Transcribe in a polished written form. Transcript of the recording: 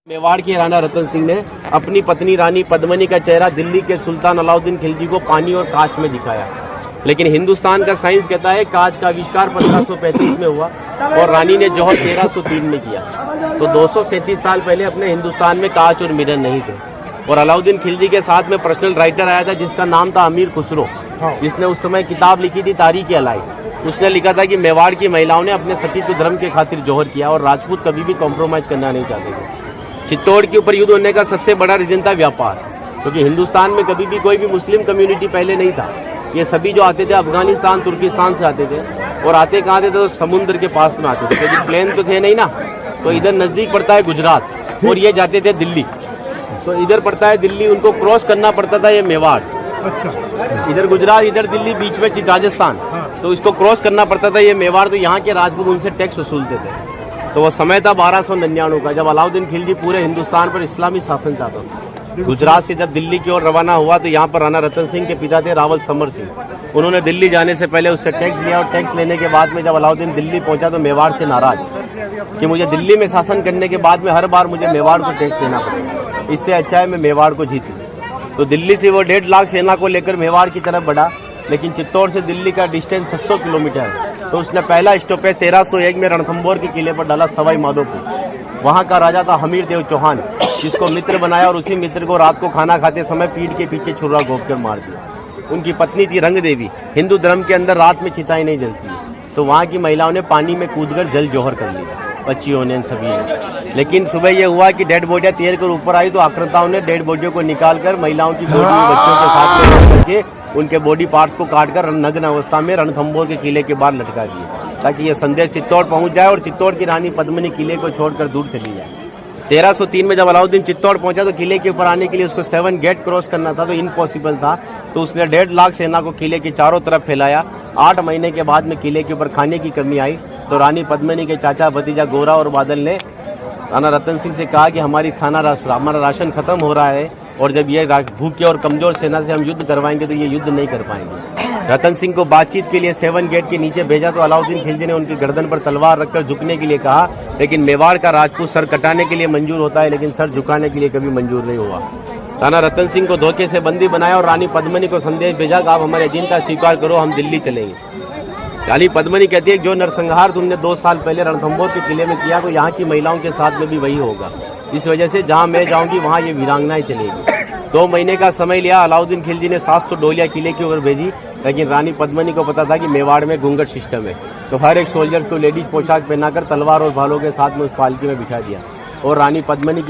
मेवाड़ की राणा रतन सिंह ने अपनी पत्नी रानी पद्मिनी का चेहरा दिल्ली के सुल्तान अलाउद्दीन खिलजी को पानी और कांच में दिखाया। लेकिन हिंदुस्तान का साइंस कहता है कांच का आविष्कार 1535 में हुआ और रानी ने जौहर 1303 में किया। तो 237 साल पहले अपने हिंदुस्तान में कांच और मिरर नहीं थे। और अलाउद्दीन खिलजी के साथ में पर्सनल राइटर आया था जिसका नाम था अमीर खुसरो, जिसने उस समय किताब लिखी थी तारीख अलाई। उसने लिखा था कि मेवाड़ की महिलाओं ने अपने सतीत्व धर्म के खातिर जौहर किया और राजपूत कभी भी कॉम्प्रोमाइज करना नहीं चाहते थे। चित्तौड़ के ऊपर युद्ध होने का सबसे बड़ा रीजन था व्यापार, क्योंकि हिंदुस्तान में कभी भी कोई भी मुस्लिम कम्युनिटी पहले नहीं था। ये सभी जो आते थे अफगानिस्तान तुर्किस्तान से आते थे और आते कहाँ थे तो समुद्र के पास में आते थे, क्योंकि प्लेन तो थे नहीं ना। तो इधर नजदीक पड़ता है गुजरात और ये जाते थे दिल्ली, तो इधर पड़ता है दिल्ली, उनको क्रॉस करना पड़ता था ये मेवाड़। अच्छा, इधर गुजरात इधर दिल्ली बीच में राजस्थान, तो इसको क्रॉस करना पड़ता था ये मेवाड़। तो यहाँ के राजपूत उनसे टैक्स वसूलते थे। तो वो समय था 1299 का, जब अलाउद्दीन खिलजी पूरे हिंदुस्तान पर इस्लामी शासन चाहता था। गुजरात से जब दिल्ली की ओर रवाना हुआ तो यहाँ पर राणा रतन सिंह के पिता थे रावल समर सिंह। उन्होंने दिल्ली जाने से पहले उससे टैक्स लिया और टैक्स लेने के बाद में जब अलाउद्दीन दिल्ली पहुंचा तो मेवाड़ से नाराज कि मुझे दिल्ली में शासन करने के बाद में हर बार मुझे मेवाड़ को टैक्स देना पड़ेगा, इससे अच्छा है मैं मेवाड़ को जीत लूं। तो दिल्ली से वो 1.5 लाख सेना को लेकर मेवाड़ की तरफ बढ़ा, लेकिन चित्तौड़ से दिल्ली का डिस्टेंस 600 किलोमीटर है। तो उसने पहला स्टॉपेज 1301 में रणथंभौर के किले पर डाला सवाई माधोपुर। वहाँ का राजा था हमीर देव चौहान, जिसको मित्र बनाया और उसी मित्र को रात को खाना खाते समय पीठ के पीछे छुरा घोंप कर मार दिया। उनकी पत्नी थी रंग देवी। हिंदू धर्म के अंदर रात में चिताएं नहीं जलती है, तो वहाँ की महिलाओं ने पानी में कूदकर जल जौहर कर लिया, बच्चियों ने सभी ने। लेकिन सुबह ये हुआ कि डेड बॉडियां तैर कर ऊपर आई तो आक्रांताओं ने डेड बॉडियों को निकालकर महिलाओं की बॉडी में बच्चों के साथ करके उनके बॉडी पार्ट्स को काटकर नग्न अवस्था में रणथंभौर के किले के बाहर लटका दिए, ताकि ये संदेश चित्तौड़ पहुंच जाए और चित्तौड़ की रानी पद्मिनी किले को छोड़कर दूर चली जाए। 1303 में जब अलाउद्दीन चित्तौड़ पहुंचा तो किले के ऊपर आने के लिए उसको 7 गेट क्रॉस करना था, तो इम्पॉसिबल था। तो उसने 1.5 लाख सेना को किले के चारों तरफ फैलाया। 8 महीने के बाद में किले के ऊपर खाने की कमी आई तो रानी पद्मिनी के चाचा भतीजा गोरा और बादल ने राणा रतन सिंह से कहा कि हमारा राशन खत्म हो रहा है और जब ये भूखे और कमजोर सेना से हम युद्ध करवाएंगे तो ये युद्ध नहीं कर पाएंगे। रतन सिंह को बातचीत के लिए 7 गेट के नीचे भेजा तो अलाउद्दीन खिलजी ने उनकी गर्दन पर तलवार रखकर झुकने के लिए कहा, लेकिन मेवाड़ का राजपूत सर कटाने के लिए मंजूर होता है लेकिन सर झुकाने के लिए कभी मंजूर नहीं हुआ। राणा रतन सिंह को धोखे से बंदी बनाया और रानी पद्मिनी को संदेश भेजा कि आप हमारे अधीनता स्वीकार करो, हम दिल्ली चलेंगे। रानी पद्मिनी कहती है जो नरसंहार तुमने 2 साल पहले रणथंभौर के किले में किया तो यहाँ की महिलाओं के साथ में भी वही होगा। इस वजह से जहाँ मैं जाऊंगी वहाँ ये वीरांगनाएं चलेगी। 2 महीने का समय लिया। अलाउद्दीन खिलजी ने 700 डोलियां किले की ओर भेजी, लेकिन रानी पद्मिनी को पता था कि मेवाड़ में घूंघट सिस्टम है, तो हर एक सोल्जर्स को लेडीज पोशाक पहनाकर तलवार और भालों के साथ में उस पालकी में बिठा दिया और रानी पद्मिनी की